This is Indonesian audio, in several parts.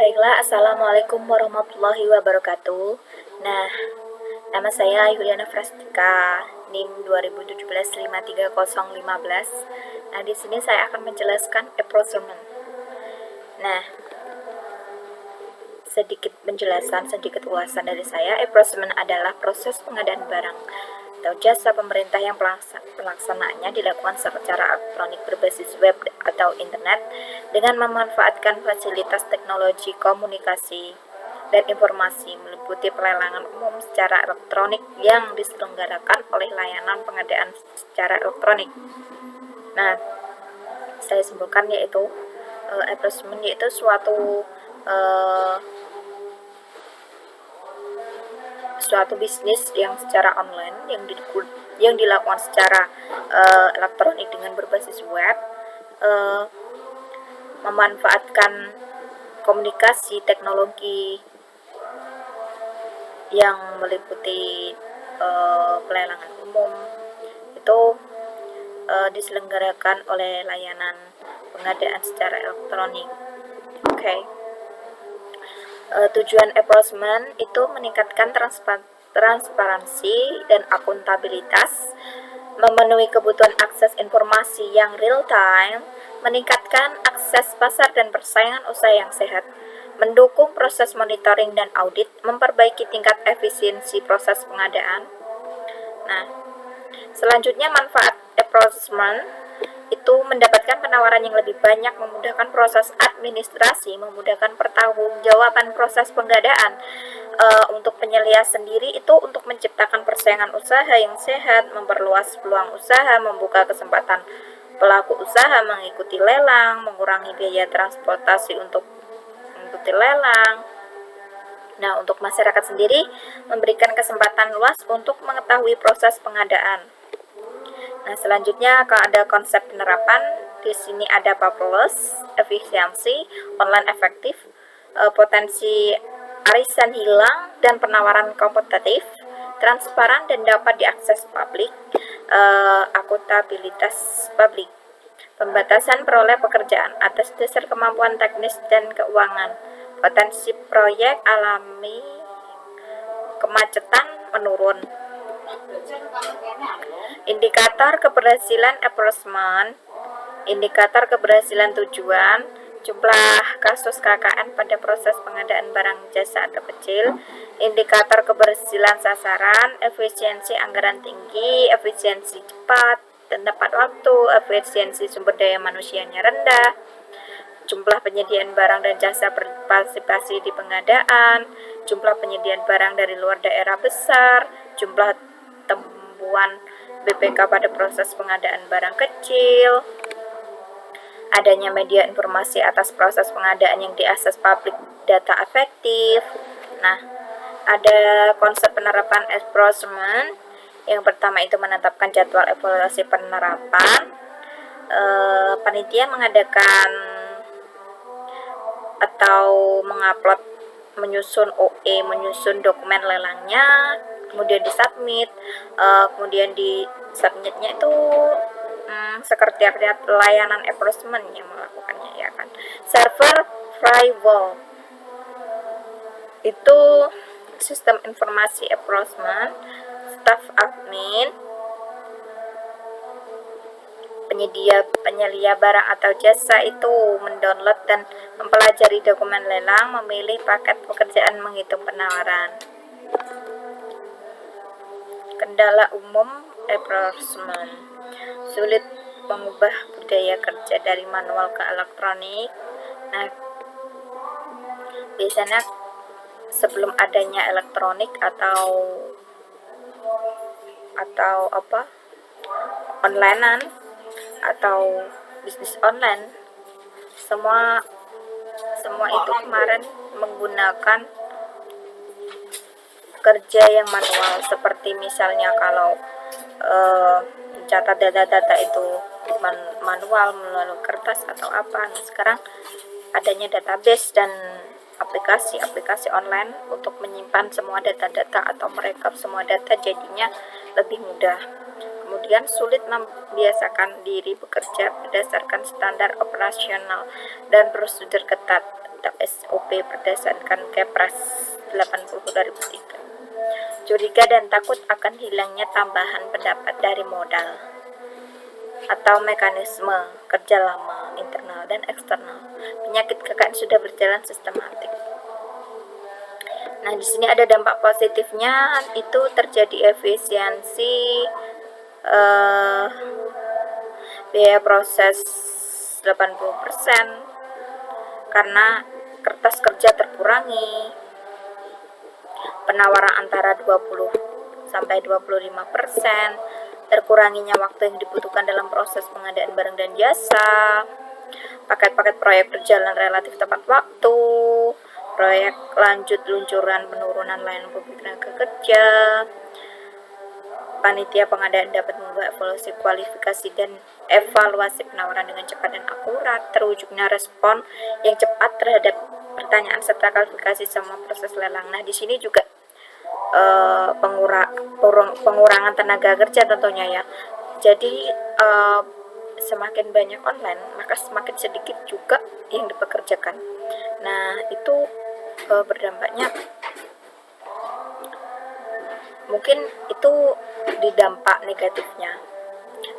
Baiklah, Assalamualaikum warahmatullahi wabarakatuh. Nah, nama saya Yuliana Frastika, NIM 2017 53015. Nah, di sini saya akan menjelaskan approachment. Nah, sedikit ulasan dari saya. Approachment adalah proses pengadaan barang atau jasa pemerintah yang pelaksanaannya dilakukan secara elektronik berbasis web atau internet dengan memanfaatkan fasilitas teknologi komunikasi dan informasi, meliputi pelelangan umum secara elektronik yang diselenggarakan oleh layanan pengadaan secara elektronik. Nah, saya simpulkan yaitu approachment yaitu suatu bisnis yang secara online yang dilakukan secara elektronik dengan berbasis web, memanfaatkan komunikasi teknologi yang meliputi pelelangan umum itu diselenggarakan oleh layanan pengadaan secara elektronik. Oke. Tujuan approachment itu meningkatkan transparansi dan akuntabilitas, memenuhi kebutuhan akses informasi yang real time, meningkatkan akses pasar dan persaingan usaha yang sehat, mendukung proses monitoring dan audit, memperbaiki tingkat efisiensi proses pengadaan. Nah, selanjutnya manfaat approachment itu mendapatkan penawaran yang lebih banyak, memudahkan proses administrasi, memudahkan pertanggungjawaban proses pengadaan. Untuk penyelia sendiri itu untuk menciptakan persaingan usaha yang sehat, memperluas peluang usaha, membuka kesempatan pelaku usaha mengikuti lelang, mengurangi biaya transportasi untuk mengikuti lelang. Nah, untuk masyarakat sendiri memberikan kesempatan luas untuk mengetahui proses pengadaan. Nah, selanjutnya ada konsep penerapan. Di sini ada paperless, efisiensi, online efektif, potensi arisan hilang dan penawaran kompetitif, transparan dan dapat diakses publik, akuntabilitas publik, pembatasan peroleh pekerjaan atas dasar kemampuan teknis dan keuangan, potensi proyek alami, kemacetan menurun. Indikator keberhasilan approachment, indikator keberhasilan tujuan, jumlah kasus KKN pada proses pengadaan barang jasa atau kecil, indikator keberhasilan sasaran, efisiensi anggaran tinggi, efisiensi cepat dan tepat waktu, efisiensi sumber daya manusianya rendah, jumlah penyediaan barang dan jasa berpartisipasi di pengadaan, jumlah penyediaan barang dari luar daerah besar, jumlah temuan BPK pada proses pengadaan barang kecil, adanya media informasi atas proses pengadaan yang diakses publik, data efektif. Nah, ada konsep penerapan approachment. Yang pertama itu menetapkan jadwal evaluasi penerapan. Panitia mengadakan atau mengupload, menyusun OE, menyusun dokumen lelangnya, kemudian disubmit, kemudian di submitnya itu sekretariat layanan approachment yang melakukannya, ya kan. Server firewall itu sistem informasi approachment, staff admin, penyelia barang atau jasa itu mendownload dan mempelajari dokumen lelang, memilih paket pekerjaan, menghitung penawaran. Kendala umum approachment: sulit mengubah budaya kerja dari manual ke elektronik. Nah, biasanya sebelum adanya elektronik atau onlinean atau bisnis online, semua itu kemarin menggunakan kerja yang manual, seperti misalnya kalau mencatat data-data itu manual melalui kertas atau apa. Nah, sekarang adanya database dan aplikasi online untuk menyimpan semua data-data atau merekap semua data, jadinya lebih mudah. Kemudian sulit membiasakan diri bekerja berdasarkan standar operasional dan prosedur ketat. atau SOP berdasarkan Kepres 80/2003. Curiga dan takut akan hilangnya tambahan pendapat dari modal atau mekanisme kerja lama internal dan eksternal. Penyakit KKN sudah berjalan sistematik. Nah, di sini ada dampak positifnya, itu terjadi efisiensi biaya proses 80% karena kertas kerja terkurangi, penawaran antara 20 sampai 25%, terkuranginya waktu yang dibutuhkan dalam proses pengadaan barang dan jasa, paket-paket proyek berjalan relatif tepat waktu, proyek lanjut luncuran penurunan layanan publik tenaga kerja, panitia pengadaan dapat membuat evaluasi kualifikasi dan evaluasi penawaran dengan cepat dan akurat, terwujudnya respon yang cepat terhadap pertanyaan serta kualifikasi semua proses lelang. Nah, di sini juga pengurangan tenaga kerja tentunya ya. Jadi semakin banyak online, maka semakin sedikit juga yang dipekerjakan. Nah, itu berdampaknya mungkin itu di dampak negatifnya.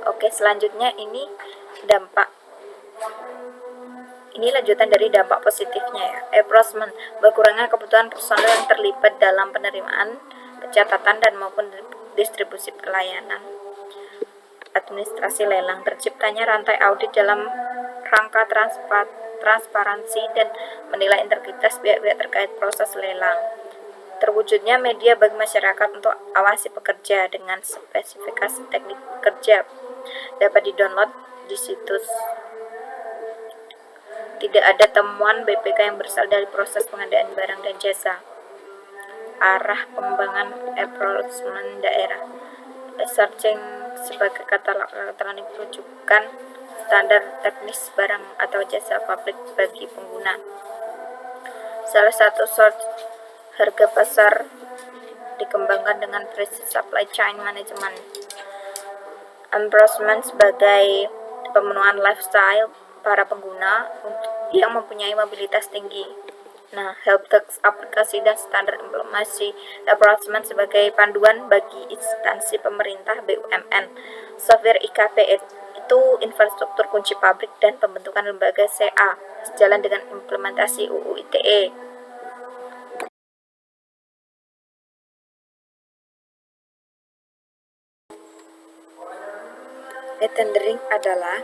Oke, selanjutnya ini lanjutan dari dampak positifnya ya. Approachment, berkurangnya kebutuhan personel yang terlibat dalam penerimaan, pencatatan dan maupun distribusi pelayanan. Administrasi lelang, terciptanya rantai audit dalam rangka transparansi dan menilai integritas pihak-pihak terkait proses lelang. Terwujudnya media bagi masyarakat untuk awasi pekerja dengan spesifikasi teknik kerja dapat di-download di situs. Tidak ada temuan BPK yang berasal dari proses pengadaan barang dan jasa. Arah pengembangan approachment daerah. Searching sebagai katalog elektronik rujukan standar teknis barang atau jasa publik bagi pengguna. Salah satu source harga pasar dikembangkan dengan price supply chain management. Enforcement sebagai pemenuhan lifestyle para pengguna yang mempunyai mobilitas tinggi. Nah, helpdesk aplikasi dan standar implementasi enforcement sebagai panduan bagi instansi pemerintah BUMN. Software IKP itu infrastruktur kunci pabrik dan pembentukan lembaga CA sejalan dengan implementasi UU ITE. E-tendering adalah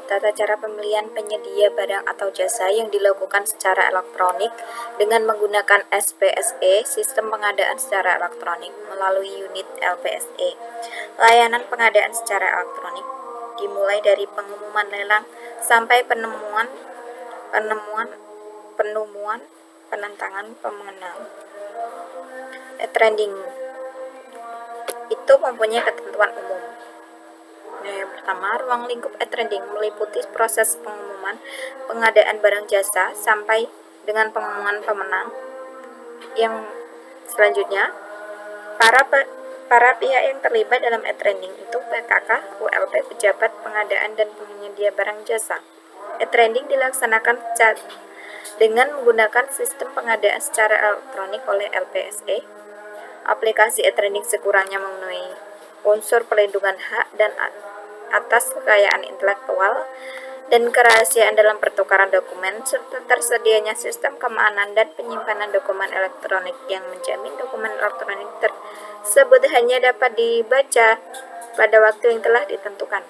tata cara pemilihan penyedia barang atau jasa yang dilakukan secara elektronik dengan menggunakan SPSE, Sistem Pengadaan Secara Elektronik, melalui unit LPSE. Layanan pengadaan secara elektronik dimulai dari pengumuman lelang sampai penemuan, penentangan pemenang. E-trending itu mempunyai ketentuan umum. Nah, yang pertama, ruang lingkup e-trending meliputi proses pengumuman pengadaan barang jasa sampai dengan pengumuman pemenang. Yang selanjutnya, para pihak yang terlibat dalam e-trending itu PKK, ULP, pejabat pengadaan dan penyedia barang jasa. E-trending dilaksanakan dengan menggunakan sistem pengadaan secara elektronik oleh LPSE. Aplikasi e-trending sekurangnya memenuhi unsur pelindungan hak dan atas kekayaan intelektual dan kerahasiaan dalam pertukaran dokumen, serta tersedianya sistem keamanan dan penyimpanan dokumen elektronik yang menjamin dokumen elektronik tersebut hanya dapat dibaca pada waktu yang telah ditentukan.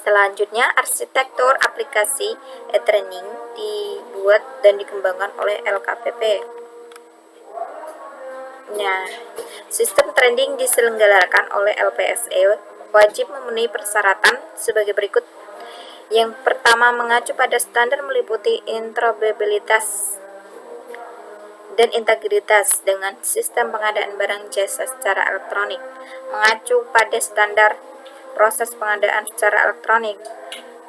Selanjutnya, arsitektur aplikasi e-trending dibuat dan dikembangkan oleh LKPP. Nah, sistem trending diselenggarakan oleh LPSE wajib memenuhi persyaratan sebagai berikut. Yang pertama, mengacu pada standar meliputi interoperabilitas dan integritas dengan sistem pengadaan barang jasa secara elektronik, mengacu pada standar proses pengadaan secara elektronik,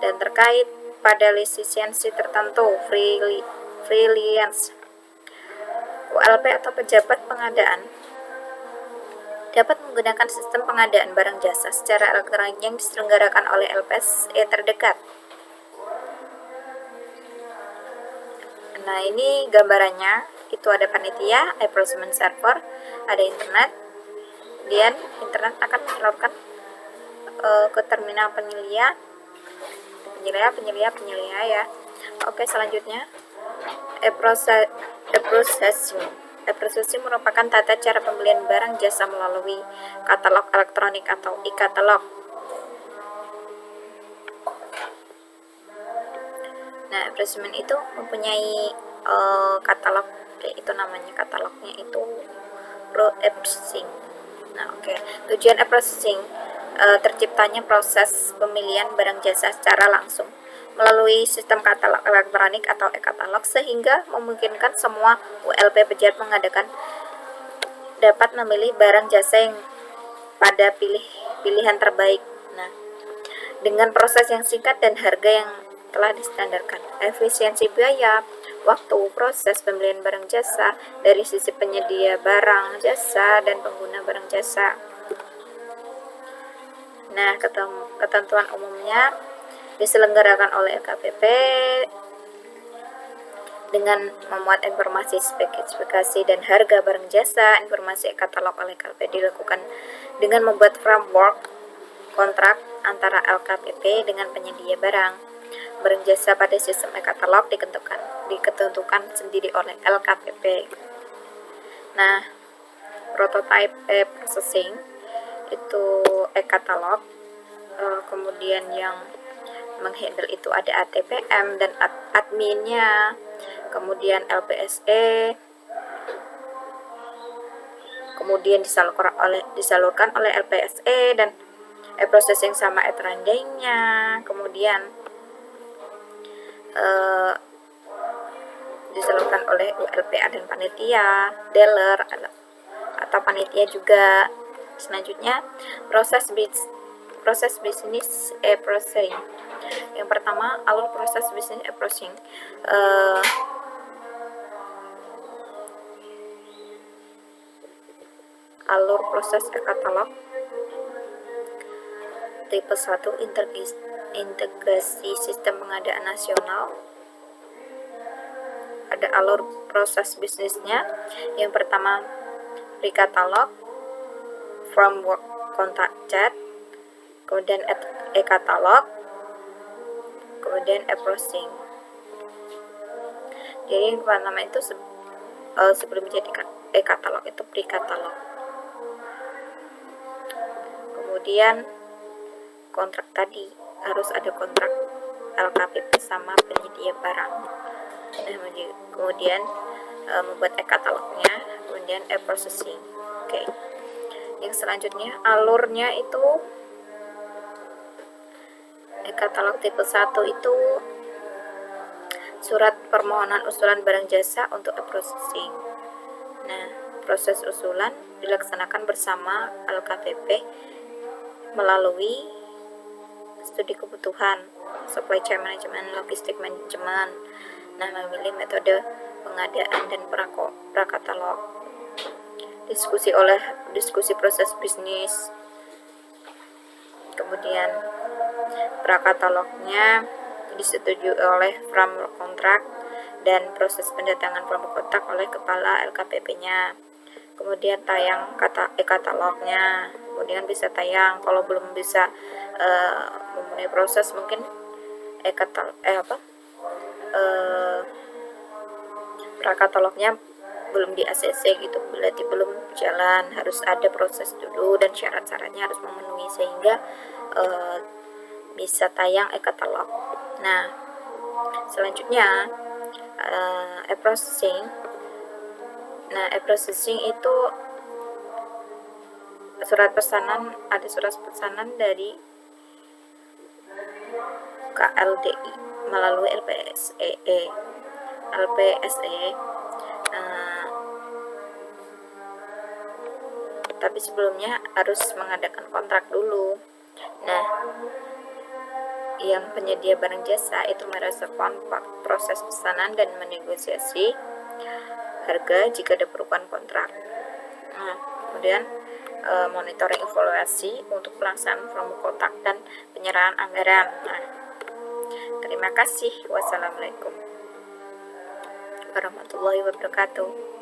dan terkait pada lisensi tertentu freelance. ULP atau pejabat pengadaan dapat menggunakan sistem pengadaan barang jasa secara elektronik yang diselenggarakan oleh LPSE terdekat. Nah, ini gambarannya. Itu ada panitia, approachment server, ada internet. Kemudian internet akan menyalurkan ke terminal penyelia ya. Oke, selanjutnya e-processing. E-processing merupakan tata cara pembelian barang jasa melalui katalog elektronik atau e-katalog. Nah, e-processing itu mempunyai katalog, itu namanya katalognya itu pro-e-processing. Nah, oke. Tujuan e-processing terciptanya proses pemilihan barang jasa secara langsung melalui sistem katalog elektronik atau e-katalog, sehingga memungkinkan semua ULP pejabat mengadakan dapat memilih barang jasa yang pada pilihan terbaik. Nah, dengan proses yang singkat dan harga yang telah distandarkan, efisiensi biaya, waktu, proses pembelian barang jasa dari sisi penyedia barang jasa dan pengguna barang jasa. Nah, ketentuan umumnya diselenggarakan oleh LKPP dengan memuat informasi spesifikasi dan harga barang jasa. Informasi e-katalog oleh LKPP dilakukan dengan membuat framework kontrak antara LKPP dengan penyedia barang jasa pada sistem e-katalog diketentukan sendiri oleh LKPP. Nah, prototype e-processing itu e-katalog, kemudian yang menghandle itu ada ATPM dan adminnya, kemudian LPSE, kemudian disalurkan oleh LPSE dan e-processing sama e-trendingnya, kemudian disalurkan oleh ULPA dan panitia, dealer atau panitia juga. Selanjutnya, proses bisnis e-processing. Yang pertama, alur proses bisnis e-processing. Alur proses e-katalog tipe 1, integrasi sistem pengadaan nasional. Ada alur proses bisnisnya. Yang pertama, pre-katalog, framework contact chat, kemudian e-katalog, kemudian e-processing. Jadi yang pertama itu sebelum menjadi e-katalog itu pre-katalog. Kemudian kontrak tadi harus ada kontrak LKPP sama penyedia barang. Kemudian membuat e-katalognya, kemudian e-processing. Oke. Yang selanjutnya alurnya itu e-katalog tipe 1 itu surat permohonan usulan barang jasa untuk e-processing. Nah, proses usulan dilaksanakan bersama LKPP melalui studi kebutuhan, supply chain management, logistik management. Nah, memilih metode pengadaan dan prakatalog. Diskusi proses bisnis. Kemudian prakatalognya disetujui oleh framework kontrak dan proses pendatangan framework kontrak oleh kepala LKPP-nya. Kemudian tayang e-katalognya. Kemudian bisa tayang. Kalau belum bisa memenuhi proses, mungkin prakatalognya belum di ACC gitu, berarti belum jalan, harus ada proses dulu dan syarat-syaratnya harus memenuhi sehingga bisa tayang e-katalog. Nah, selanjutnya e-processing. Nah, e-processing itu ada surat pesanan dari KLDI melalui LPSE. Tapi sebelumnya harus mengadakan kontrak dulu. Nah, yang penyedia barang jasa itu merespon proses pesanan dan menegosiasi harga jika diperlukan kontrak. Nah, kemudian monitoring evaluasi untuk pelaksanaan framework kontrak dan penyerahan anggaran. Nah, terima kasih. Wassalamualaikum. warahmatullahi wabarakatuh.